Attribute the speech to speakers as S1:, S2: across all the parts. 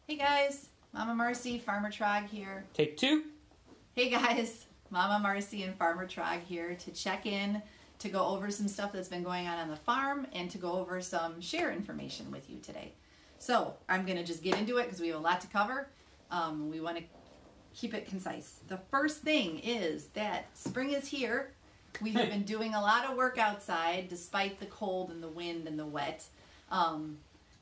S1: Hey guys, Momma Marcy, Farmer Trog here.
S2: Take two.
S1: Hey guys, Momma Marcy and Farmer Trog here to check in, to go over some stuff that's been going on the farm, and to go over some share information with you today. So I'm going to just get into it because we have a lot to cover. We want to keep it concise. The first thing is that spring is here. We have been doing a lot of work outside despite the cold and the wind and the wet.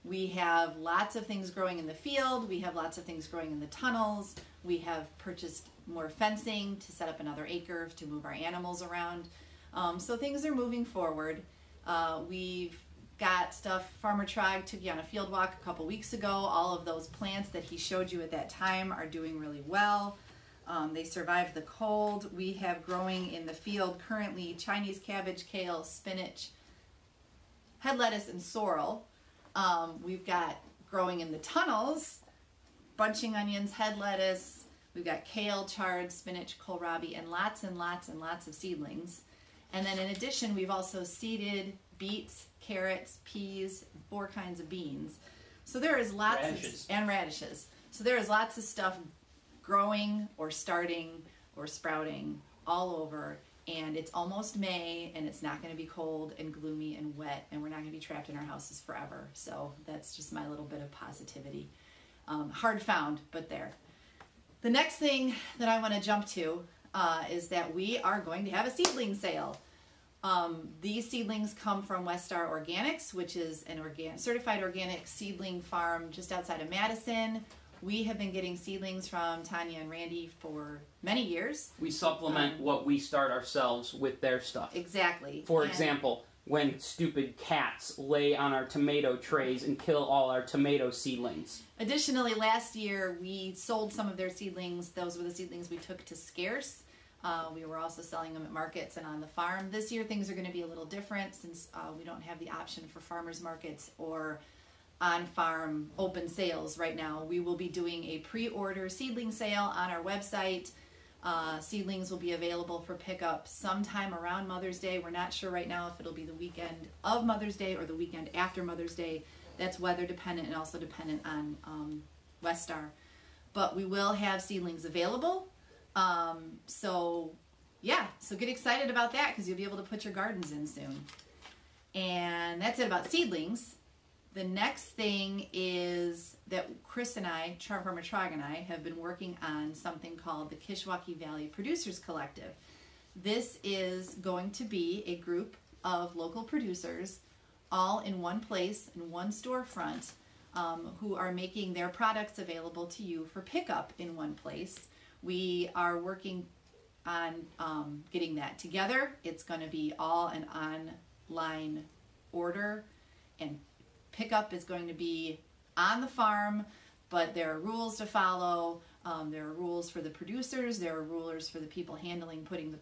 S1: We have lots of things growing in the field. We have lots of things growing in the tunnels. We have purchased more fencing to set up another acre to move our animals around. So things are moving forward. We've got stuff. Farmer Trog took you on a field walk a couple weeks ago. All of those plants that he showed you at that time are doing really well. They survived the cold. We have growing in the field currently Chinese cabbage, kale, spinach, head lettuce, and sorrel. We've got growing in the tunnels, bunching onions, head lettuce. We've got kale, chard, spinach, kohlrabi, and lots and lots and lots of seedlings. And then in addition, we've also seeded beets, carrots, peas, 4 kinds of beans. So there is lots and radishes. So there is lots of stuff growing or starting or sprouting all over. And it's almost May, and it's not going to be cold and gloomy and wet, and we're not going to be trapped in our houses forever. So that's just my little bit of positivity. Hard found, but there. The next thing that I want to jump to is that we are going to have a seedling sale. These seedlings come from Westar Organics, which is an certified organic seedling farm just outside of Madison. We have been getting seedlings from Tanya and Randy for many years.
S2: We supplement what we start ourselves with their stuff.
S1: Exactly.
S2: For example, when stupid cats lay on our tomato trays and kill all our tomato seedlings.
S1: Additionally, last year we sold some of their seedlings. Those were the seedlings we took to scarce. We were also selling them at markets and on the farm. This year things are going to be a little different since we don't have the option for farmers markets or on-farm open sales right now. We will be doing a pre-order seedling sale on our website. Seedlings will be available for pickup sometime around Mother's Day. We're not sure right now if it'll be the weekend of Mother's Day or the weekend after Mother's Day. That's weather dependent and also dependent on Westar. But we will have seedlings available. So get excited about that because you'll be able to put your gardens in soon. And that's it about seedlings. The next thing is that Chris and I, Farmer Trog and I, have been working on something called the Kishwaukee Valley Producers Collective. This is going to be a group of local producers all in one place, in one storefront, who are making their products available to you for pickup in one place. We are working on getting that together. It's going to be all an online order, and pickup is going to be on the farm, but there are rules to follow. There are rules for the producers. There are rules for the people putting the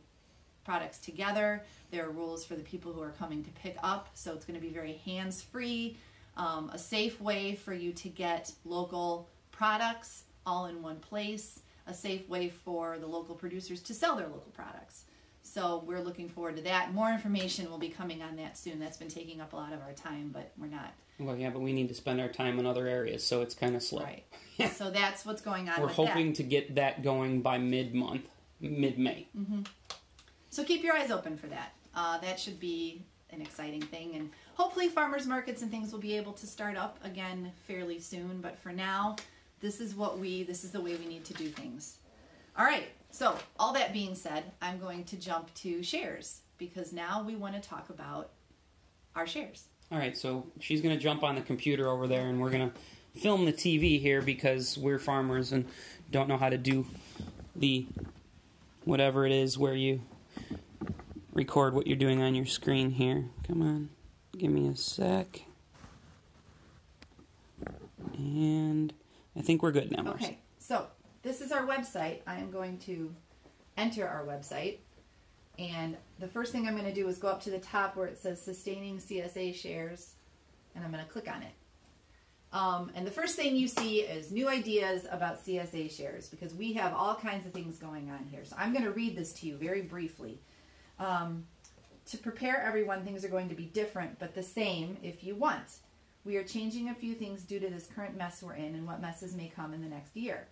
S1: products together. There are rules for the people who are coming to pick up. So it's going to be very hands-free, a safe way for you to get local products all in one place, a safe way for the local producers to sell their local products. So we're looking forward to that. More information will be coming on that soon. That's been taking up a lot of our time, but we're not.
S2: Well, yeah, but we need to spend our time in other areas, so it's kind of slow.
S1: Right. So that's what's going on
S2: We're
S1: with
S2: hoping to get that going by mid-May.
S1: Mm-hmm. So keep your eyes open for that. That should be an exciting thing. And hopefully farmers markets and things will be able to start up again fairly soon. But for now, this is the way we need to do things. All right. So all that being said, I'm going to jump to shares because now we want to talk about our shares.
S2: All right, so she's going to jump on the computer over there, and we're going to film the TV here because we're farmers and don't know how to do the whatever it is where you record what you're doing on your screen here. Come on, give me a sec. And I think we're good now, Marcy.
S1: Okay, so this is our website. I am going to enter our website. And the first thing I'm going to do is go up to the top where it says Sustaining CSA Shares, and I'm going to click on it. And the first thing you see is new ideas about CSA shares because we have all kinds of things going on here. So I'm going to read this to you very briefly. To prepare everyone, things are going to be different but the same if you want. We are changing a few things due to this current mess we're in and what messes may come in the next year,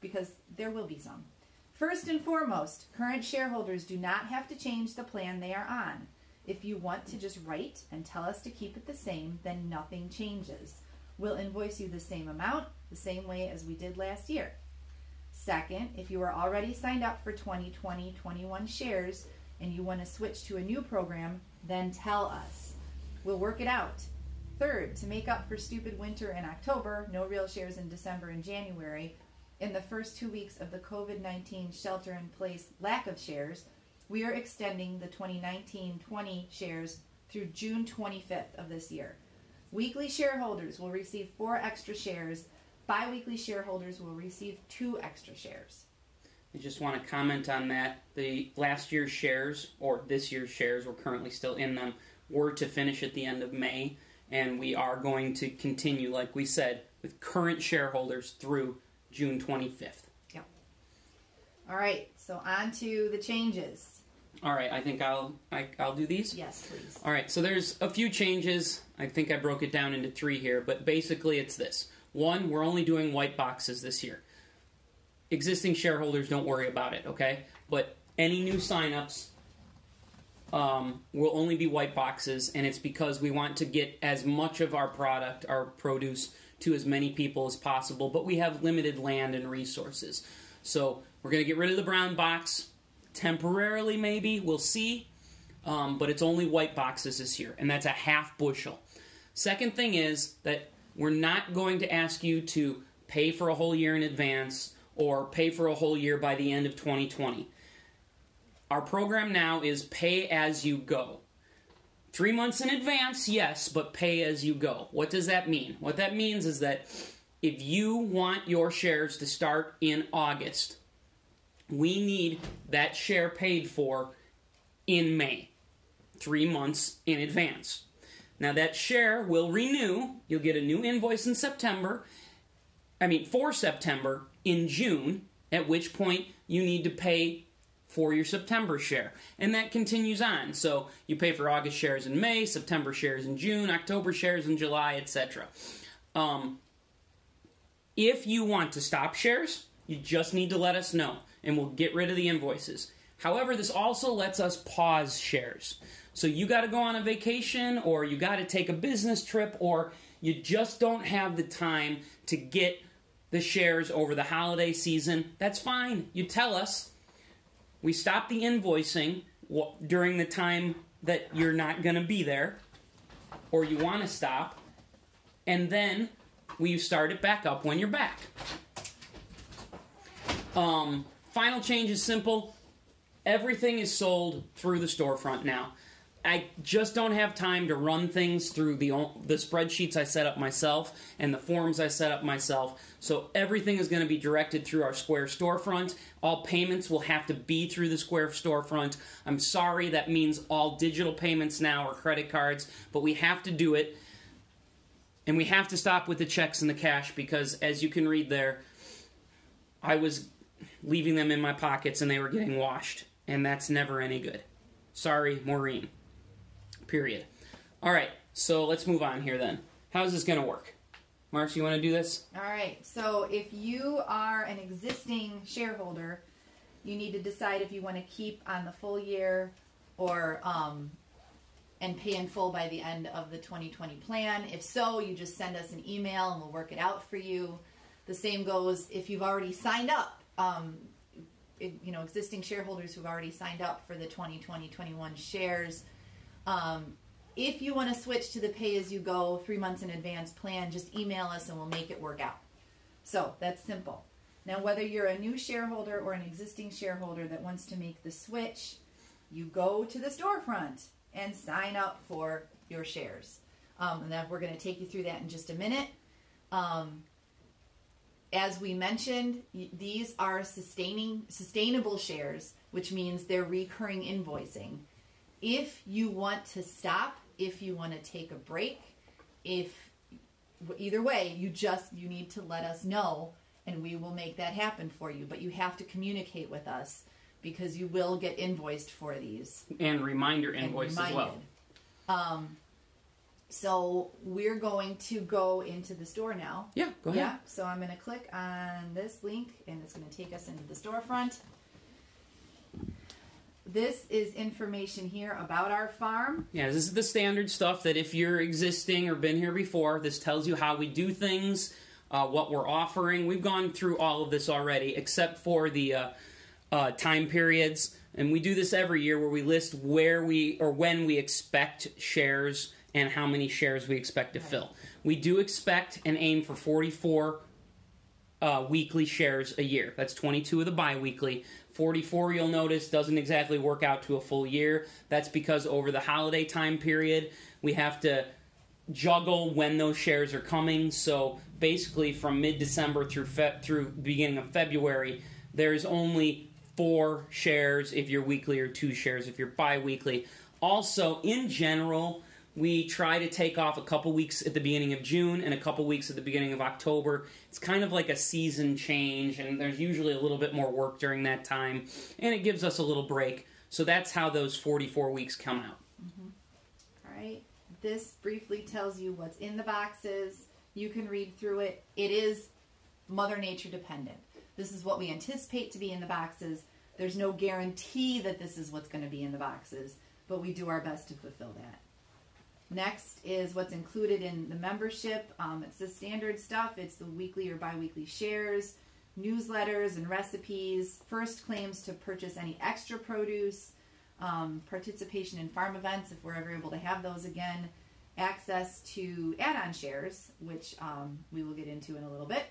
S1: because there will be some. First and foremost, current shareholders do not have to change the plan they are on. If you want to just write and tell us to keep it the same, then nothing changes. We'll invoice you the same amount, the same way as we did last year. Second, if you are already signed up for 2020-21 shares and you want to switch to a new program, then tell us. We'll work it out. Third, to make up for stupid winter in October, no real shares in December and January, in the first 2 weeks of the COVID-19 shelter-in-place lack of shares, we are extending the 2019-20 shares through June 25th of this year. Weekly shareholders will receive 4 extra shares. Bi-weekly shareholders will receive 2 extra shares.
S2: I just want to comment on that. The last year's shares, or this year's shares, we're currently still in them, were to finish at the end of May, and we are going to continue, like we said, with current shareholders through June 25th.
S1: Yep. All right, so on to the changes.
S2: All right, I think I'll do these?
S1: Yes, please.
S2: All right, so there's a few changes. I think I broke it down into 3 here, but basically it's this. 1, we're only doing white boxes this year. Existing shareholders, don't worry about it, okay? But any new signups will only be white boxes, and it's because we want to get as much of our product, our produce, to as many people as possible, but we have limited land and resources. So we're going to get rid of the brown box, temporarily maybe, we'll see, but it's only white boxes this year, and that's a half bushel. Second thing is that we're not going to ask you to pay for a whole year in advance or pay for a whole year by the end of 2020. Our program now is pay as you go. 3 months in advance, yes, but pay as you go. What does that mean? What that means is that if you want your shares to start in August, we need that share paid for in May, 3 months in advance. Now that share will renew. You'll get a new invoice in for September in June, at which point you need to pay for your September share. And that continues on. So you pay for August shares in May, September shares in June, October shares in July, etc. If you want to stop shares, you just need to let us know, and we'll get rid of the invoices. However, this also lets us pause shares. So you got to go on a vacation, or you got to take a business trip, or you just don't have the time to get the shares over the holiday season. That's fine. You tell us. We stop the invoicing during the time that you're not going to be there, or you want to stop, and then we start it back up when you're back. Final change is simple. Everything is sold through the storefront now. I just don't have time to run things through the spreadsheets I set up myself and the forms I set up myself. So everything is going to be directed through our Square storefront. All payments will have to be through the Square storefront. I'm sorry, that means all digital payments now are credit cards, but we have to do it. And we have to stop with the checks and the cash because, as you can read there, I was leaving them in my pockets and they were getting washed. And that's never any good. Sorry, Maureen. Period. All right, so let's move on here then. How's this going to work? Marcy, you want to do this?
S1: All right, so if you are an existing shareholder, you need to decide if you want to keep on the full year or and pay in full by the end of the 2020 plan. If so, you just send us an email and we'll work it out for you. The same goes if you've already signed up. Existing shareholders who've already signed up for the 2020-21 shares. If you want to switch to the pay-as-you-go 3 months in advance plan, just email us and we'll make it work out. So that's simple. Now, whether you're a new shareholder or an existing shareholder that wants to make the switch, you go to the storefront and sign up for your shares. And then we're going to take you through that in just a minute. As we mentioned, these are sustainable shares, which means they're recurring invoicing. If you want to stop, if you want to take a break, either way, you need to let us know, and we will make that happen for you. But you have to communicate with us because you will get invoiced for these.
S2: And reminder invoice as well.
S1: So we're going to go into the store now.
S2: Yeah, go ahead.
S1: Yeah, so I'm going to click on this link, and it's going to take us into the storefront. This is information here about our farm.
S2: Yeah, this is the standard stuff that if you're existing or been here before, this tells you how we do things, what we're offering. We've gone through all of this already, except for the time periods. And we do this every year where we list where we or when we expect shares and how many shares we expect to fill. We do expect and aim for 44 weekly shares a year. That's 22 of the bi-weekly. 44, you'll notice, doesn't exactly work out to a full year. That's because over the holiday time period, we have to juggle when those shares are coming. So basically from mid-December through beginning of February, there's only 4 shares if you're weekly or 2 shares if you're bi-weekly. Also, in general, we try to take off a couple weeks at the beginning of June and a couple weeks at the beginning of October. It's kind of like a season change, and there's usually a little bit more work during that time, and it gives us a little break. So that's how those 44 weeks come out.
S1: Mm-hmm. All right. This briefly tells you what's in the boxes. You can read through it. It is Mother Nature dependent. This is what we anticipate to be in the boxes. There's no guarantee that this is what's going to be in the boxes, but we do our best to fulfill that. Next is what's included in the membership. It's the standard stuff. It's the weekly or bi-weekly shares, newsletters and recipes, first claims to purchase any extra produce, participation in farm events if we're ever able to have those again, access to add-on shares, which we will get into in a little bit.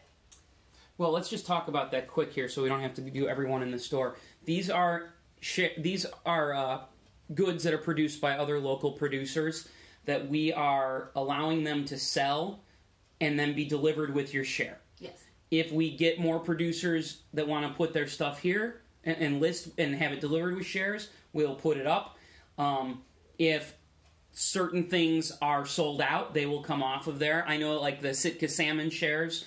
S2: Well, let's just talk about that quick here so we don't have to do everyone in the store. These are goods that are produced by other local producers that we are allowing them to sell and then be delivered with your share.
S1: Yes.
S2: If we get more producers that want to put their stuff here and list and have it delivered with shares, we'll put it up. If certain things are sold out, they will come off of there. I know like the Sitka salmon shares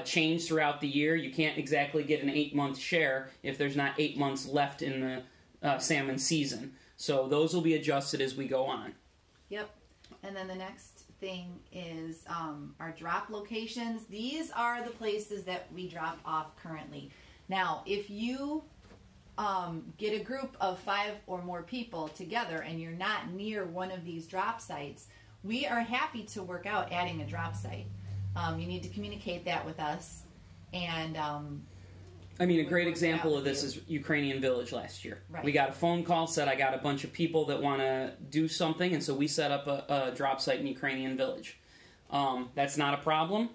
S2: change throughout the year. You can't exactly get an 8-month share if there's not 8 months left in the salmon season. So those will be adjusted as we go on.
S1: Yep. And then the next thing is our drop locations. These are the places that we drop off currently. Now, if you get a group of 5 or more people together and you're not near one of these drop sites, we are happy to work out adding a drop site. You need to communicate that with us. And
S2: I mean, a great example of this is Ukrainian Village last year.
S1: Right.
S2: We got a phone call, said I got a bunch of people that want to do something, and so we set up a drop site in Ukrainian Village. That's not a problem.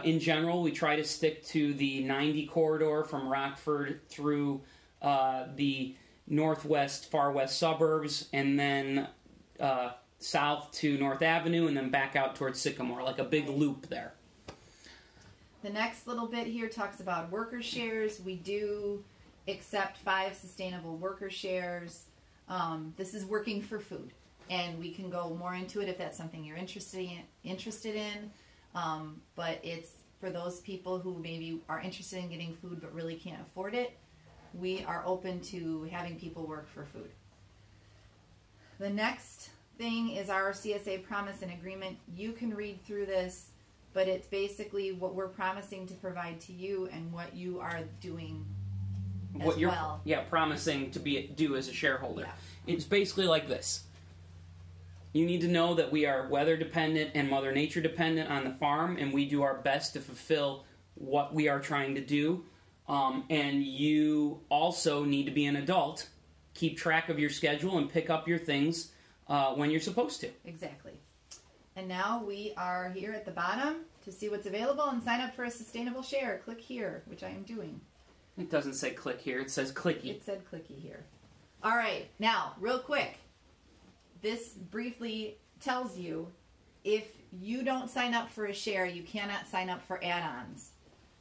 S2: In general, we try to stick to the 90 corridor from Rockford through the northwest, far west suburbs, and then south to North Avenue, and then back out towards Sycamore, like a big loop there.
S1: The next little bit here talks about worker shares. We do accept 5 sustainable worker shares. This is working for food, and we can go more into it if that's something you're interested in. But it's for those people who maybe are interested in getting food but really can't afford it. We are open to having people work for food. The next thing is our CSA promise and agreement. You can read through this, but it's basically what we're promising to provide to you and what you are doing
S2: what you're promising to do as a shareholder.
S1: Yeah.
S2: It's basically like this. You need to know that we are weather dependent and Mother Nature dependent on the farm, and we do our best to fulfill what we are trying to do. And you also need to be an adult, keep track of your schedule, and pick up your things when you're supposed to.
S1: Exactly. And now we are here at the bottom to see what's available and sign up for a sustainable share. Click here, which I am doing.
S2: It doesn't say click here, it says clicky.
S1: It said clicky here. All right, now, real quick. This briefly tells you if you don't sign up for a share, you cannot sign up for add-ons.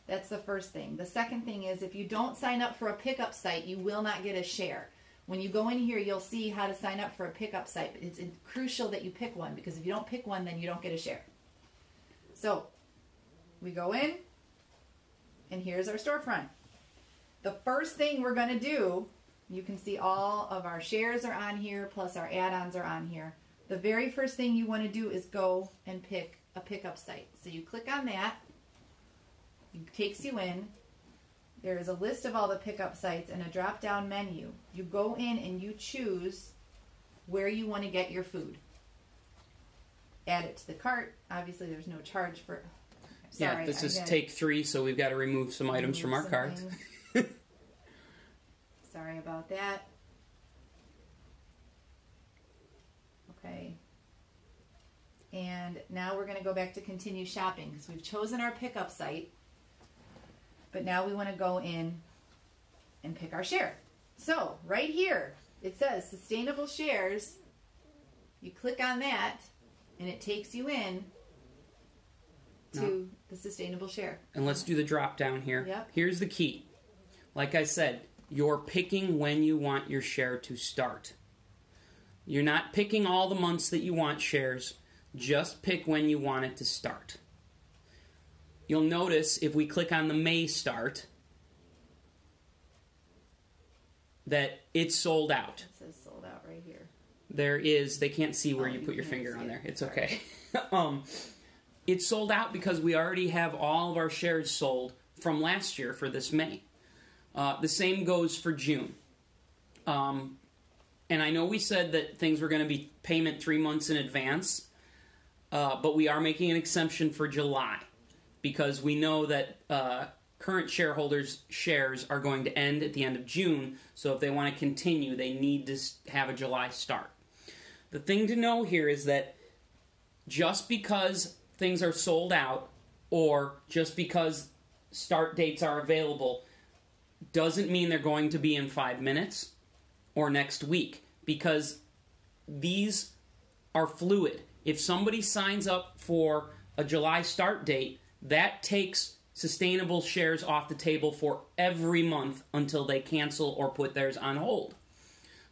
S1: That's the first thing. The second thing is if you don't sign up for a pickup site, you will not get a share. When you go in here, you'll see how to sign up for a pickup site. It's crucial that you pick one, because if you don't pick one, then you don't get a share. So, we go in, and here's our storefront. The first thing we're going to do, you can see all of our shares are on here, plus our add-ons are on here. the very first thing you want to do is go and pick a pickup site. So you click on that. It takes you in. There is a list of all the pickup sites and a drop-down menu. You go in and you choose where you want to get your food. Add it to the cart. Obviously, there's no charge for... Sorry,
S2: yeah, this is take 3, so we've got to remove some items from our cart.
S1: Sorry about that. Okay. And now we're going to go back to continue shopping because we've chosen our pickup site. But now we want to go in and pick our share. So right here, it says sustainable shares. You click on that and it takes you in to the sustainable share.
S2: And let's do the drop down here.
S1: Yep.
S2: Here's the key. Like I said, you're picking when you want your share to start. You're not picking all the months that you want shares. Just pick when you want it to start. You'll notice if we click on the May start that it's sold out.
S1: It says sold out right here.
S2: There is, they can't see where you put your finger on there. It's okay. It's sold out because we already have all of our shares sold from last year for this May. The same goes for June. And I know we said that things were going to be payment 3 months in advance, but we are making an exemption for July because we know that current shareholders' shares are going to end at the end of June, so if they want to continue, they need to have a July start. The thing to know here is that just because things are sold out or just because start dates are available doesn't mean they're going to be in 5 minutes or next week, because these are fluid. If somebody signs up for a July start date, that takes sustainable shares off the table for every month until they cancel or put theirs on hold.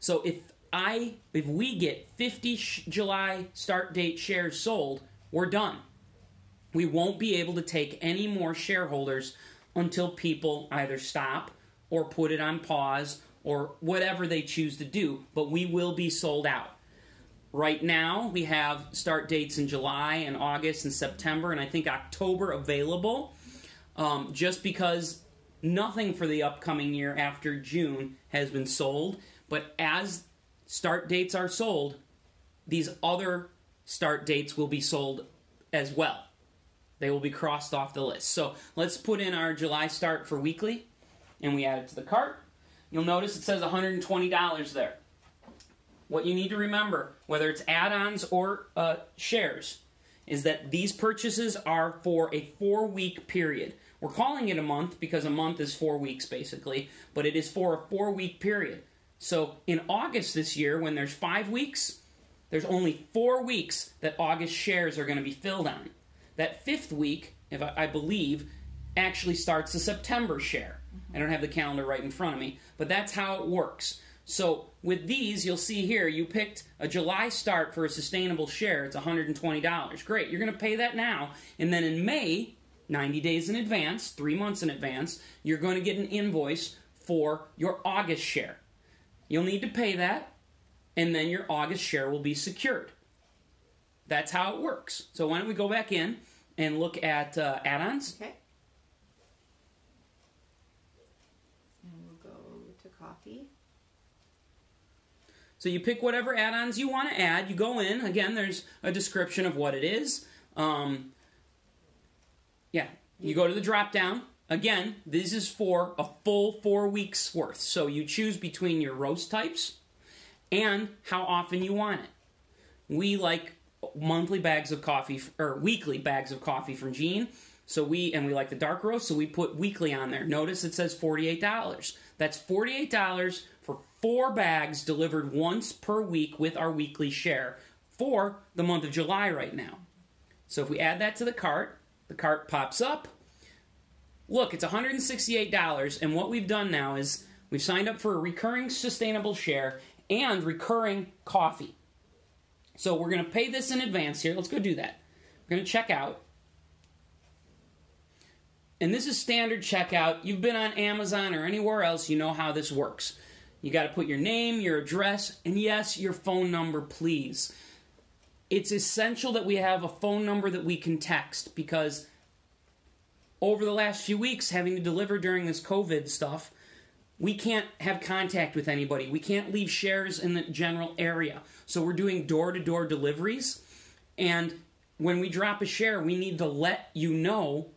S2: So if we get 50 July start date shares sold, we're done. We won't be able to take any more shareholders until people either stop or put it on pause or whatever they choose to do, but we will be sold out. Right now, we have start dates in July and August and September, and I think October available, just because nothing for the upcoming year after June has been sold, but as start dates are sold, these other start dates will be sold as well. They will be crossed off the list. So let's put in our July start for weekly, and we add it to the cart. You'll notice it says $120 there. What you need to remember, whether it's add-ons or shares, is that these purchases are for a 4-week period. We're calling it a month because a month is 4 weeks basically, but it is for a 4-week period. So in August this year, when there's 5 weeks, there's only 4 weeks that August shares are going to be filled on. That 5th week, if I believe, actually starts the September share. I don't have the calendar right in front of me, but that's how it works. So with these, you'll see here, you picked a July start for a sustainable share. It's $120. Great, you're going to pay that now. And then in May, 90 days in advance, 3 months in advance, you're going to get an invoice for your August share. You'll need to pay that, and then your August share will be secured. That's how it works. So why don't we go back in and look at add-ons.
S1: Okay. And we'll go to coffee.
S2: So you pick whatever add-ons you want to add. You go in. Again, there's a description of what it is. You go to the drop-down. Again, this is for a full 4 weeks worth. So you choose between your roast types and how often you want it. We like monthly bags of coffee, or weekly bags of coffee from Gene. So we like the dark roast, so we put weekly on there. Notice it says $48. That's $48 for 4 bags delivered once per week with our weekly share for the month of July right now. So if we add that to the cart pops up. Look, it's $168, and what we've done now is we've signed up for a recurring sustainable share and recurring coffee. So we're going to pay this in advance here. Let's go do that. We're going to check out. And this is standard checkout. You've been on Amazon or anywhere else, you know how this works. You got to put your name, your address, and yes, your phone number, please. it's essential that we have a phone number that we can text, because over the last few weeks, having to deliver during this COVID stuff, we can't have contact with anybody. We can't leave shares in the general area. So we're doing door-to-door deliveries. And when we drop a share, we need to let you know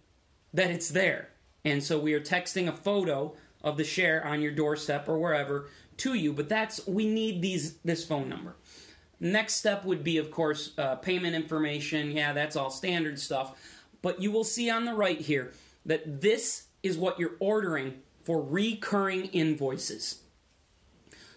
S2: that it's there. And so we are texting a photo of the share on your doorstep or wherever to you. But we need this phone number. Next step would be, of course, payment information. Yeah, that's all standard stuff. But you will see on the right here that this is what you're ordering for recurring invoices.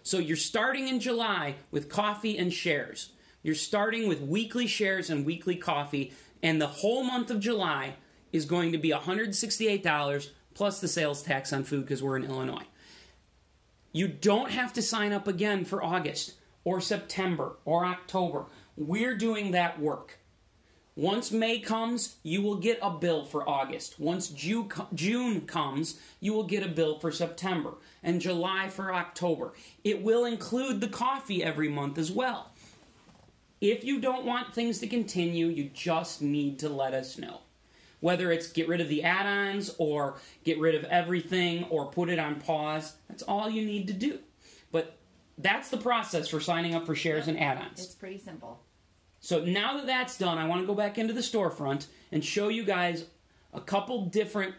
S2: So you're starting in July with coffee and shares. You're starting with weekly shares and weekly coffee, and the whole month of July is going to be $168 plus the sales tax on food because we're in Illinois. You don't have to sign up again for August or September or October. We're doing that work. Once May comes, you will get a bill for August. Once June comes, you will get a bill for September. And July for October. It will include the coffee every month as well. If you don't want things to continue, you just need to let us know. Whether it's get rid of the add-ons or get rid of everything or put it on pause, that's all you need to do. But that's the process for signing up for shares and add-ons.
S1: It's pretty simple.
S2: So now that that's done, I want to go back into the storefront and show you guys a couple different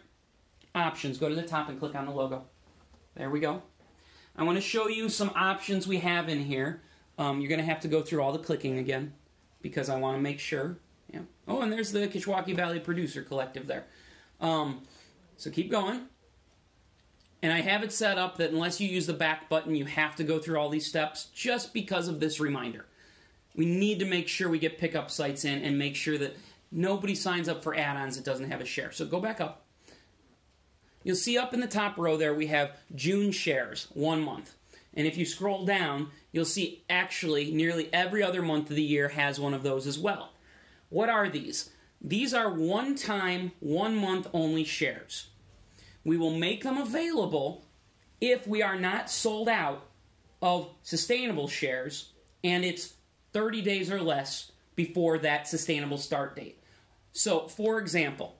S2: options. Go to the top and click on the logo. There we go. I want to show you some options we have in here. You're going to have to go through all the clicking again because I want to make sure. Yeah. Oh, and there's the Kishwaukee Valley Producer Collective there. So keep going. And I have it set up that unless you use the back button, you have to go through all these steps just because of this reminder. We need to make sure we get pickup sites in and make sure that nobody signs up for add-ons that doesn't have a share. So go back up. You'll see up in the top row there we have June shares, 1 month. And if you scroll down, you'll see actually nearly every other month of the year has one of those as well. What are these? These are one-time, 1 month only shares. We will make them available if we are not sold out of sustainable shares and it's 30 days or less before that sustainable start date. So, for example,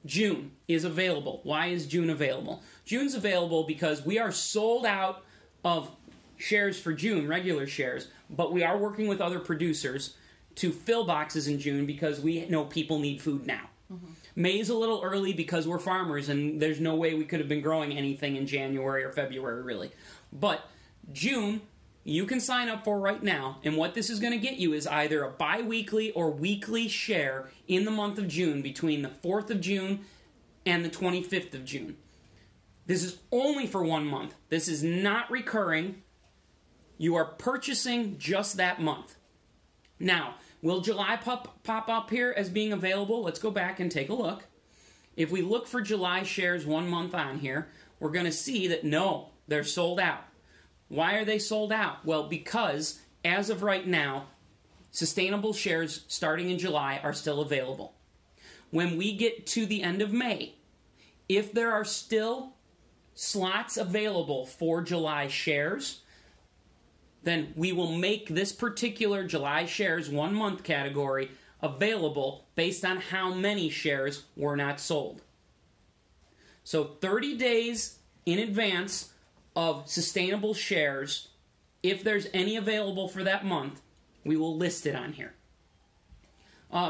S2: June is available. Why is June available? June's available because we are sold out of shares for June, regular shares, but we are working with other producers to fill boxes in June because we know people need food now. Mm-hmm. May's a little early because we're farmers and there's no way we could have been growing anything in January or February, really. But June, you can sign up for right now, and what this is going to get you is either a bi-weekly or weekly share in the month of June between the 4th of June and the 25th of June. This is only for 1 month. This is not recurring. You are purchasing just that month. Now, will July pop up here as being available? Let's go back and take a look. If we look for July shares 1 month on here, we're going to see that no, they're sold out. Why are they sold out? Well, because as of right now, sustainable shares starting in July are still available. When we get to the end of May, if there are still slots available for July shares, then we will make this particular July shares 1 month category available based on how many shares were not sold. So 30 days in advance of sustainable shares, if there's any available for that month, we will list it on here.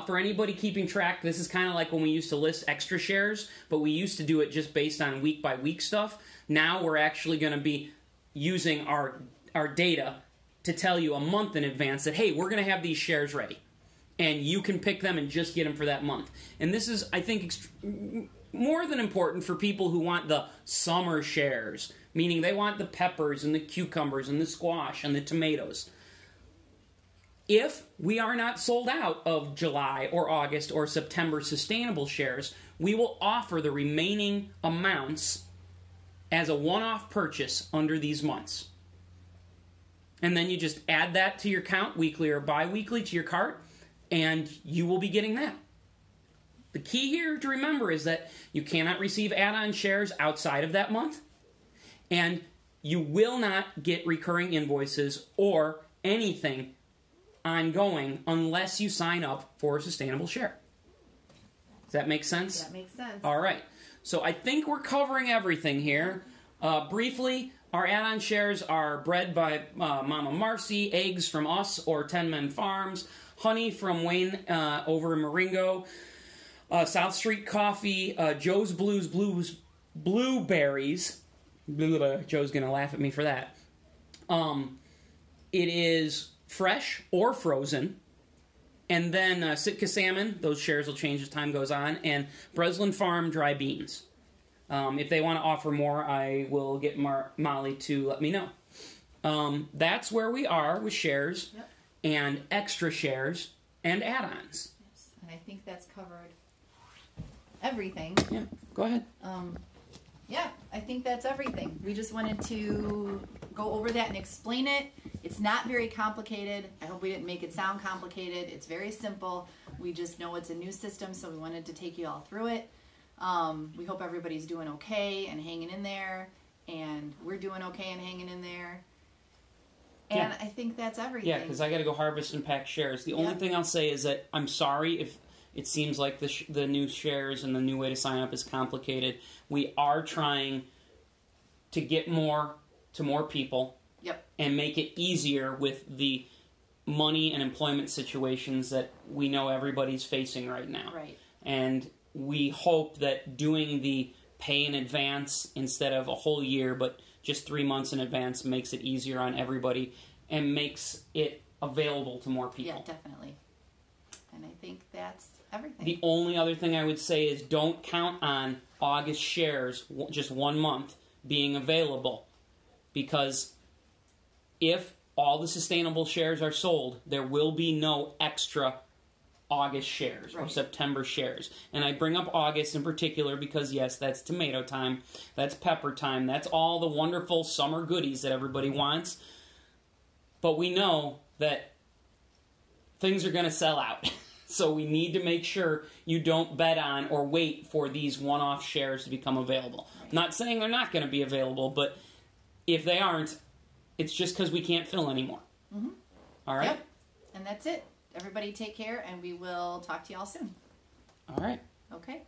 S2: For anybody keeping track, this is kind of like when we used to list extra shares, but we used to do it just based on week-by-week stuff. Now we're actually going to be using our data to tell you a month in advance that, hey, we're going to have these shares ready. And you can pick them and just get them for that month. And this is, I think, more than important for people who want the summer shares, meaning they want the peppers and the cucumbers and the squash and the tomatoes. If we are not sold out of July or August or September sustainable shares, we will offer the remaining amounts as a one-off purchase under these months. And then you just add that to your count, weekly or bi-weekly, to your cart, and you will be getting that. The key here to remember is that you cannot receive add-on shares outside of that month, and you will not get recurring invoices or anything ongoing unless you sign up for a sustainable share. Does that make sense?
S1: That makes sense.
S2: All right. So I think we're covering everything here. Briefly, our add-on shares are bred by Momma Marcy, eggs from us or 10 Men Farms, honey from Wayne over in Marengo, South Street Coffee, Joe's Blueberries. Joe's going to laugh at me for that. It is fresh or frozen. And then Sitka Salmon, those shares will change as time goes on, and Breslin Farm dry beans. If they want to offer more, I will get Molly to let me know. That's where we are with shares and extra shares and add-ons.
S1: Yes, and I think that's covered everything.
S2: Yeah, go ahead.
S1: Yeah, I think that's everything. We just wanted to go over that and explain it. It's not very complicated. I hope we didn't make it sound complicated. It's very simple. We just know it's a new system, so we wanted to take you all through it. We hope everybody's doing okay and hanging in there, and we're doing okay and hanging in there. And I think that's everything.
S2: Yeah, because I got to go harvest and pack shares. The only thing I'll say is that I'm sorry if it seems like the new shares and the new way to sign up is complicated. We are trying to get more to more people and make it easier with the money and employment situations that we know everybody's facing right now.
S1: Right.
S2: And we hope that doing the pay in advance instead of a whole year, but just 3 months in advance makes it easier on everybody and makes it available to more people.
S1: Yeah, definitely. And I think that's everything.
S2: The only other thing I would say is don't count on August shares, just 1 month, being available. Because if all the sustainable shares are sold, there will be no extra August shares or September shares. And I bring up August in particular because, yes, that's tomato time, that's pepper time, that's all the wonderful summer goodies that everybody wants. But we know that things are going to sell out. So we need to make sure you don't bet on or wait for these one-off shares to become available. Right. Not saying they're not going to be available, but if they aren't, it's just because we can't fill anymore.
S1: Mm-hmm.
S2: All right?
S1: Yep. And that's it. Everybody take care, and we will talk to you all soon.
S2: All right.
S1: Okay.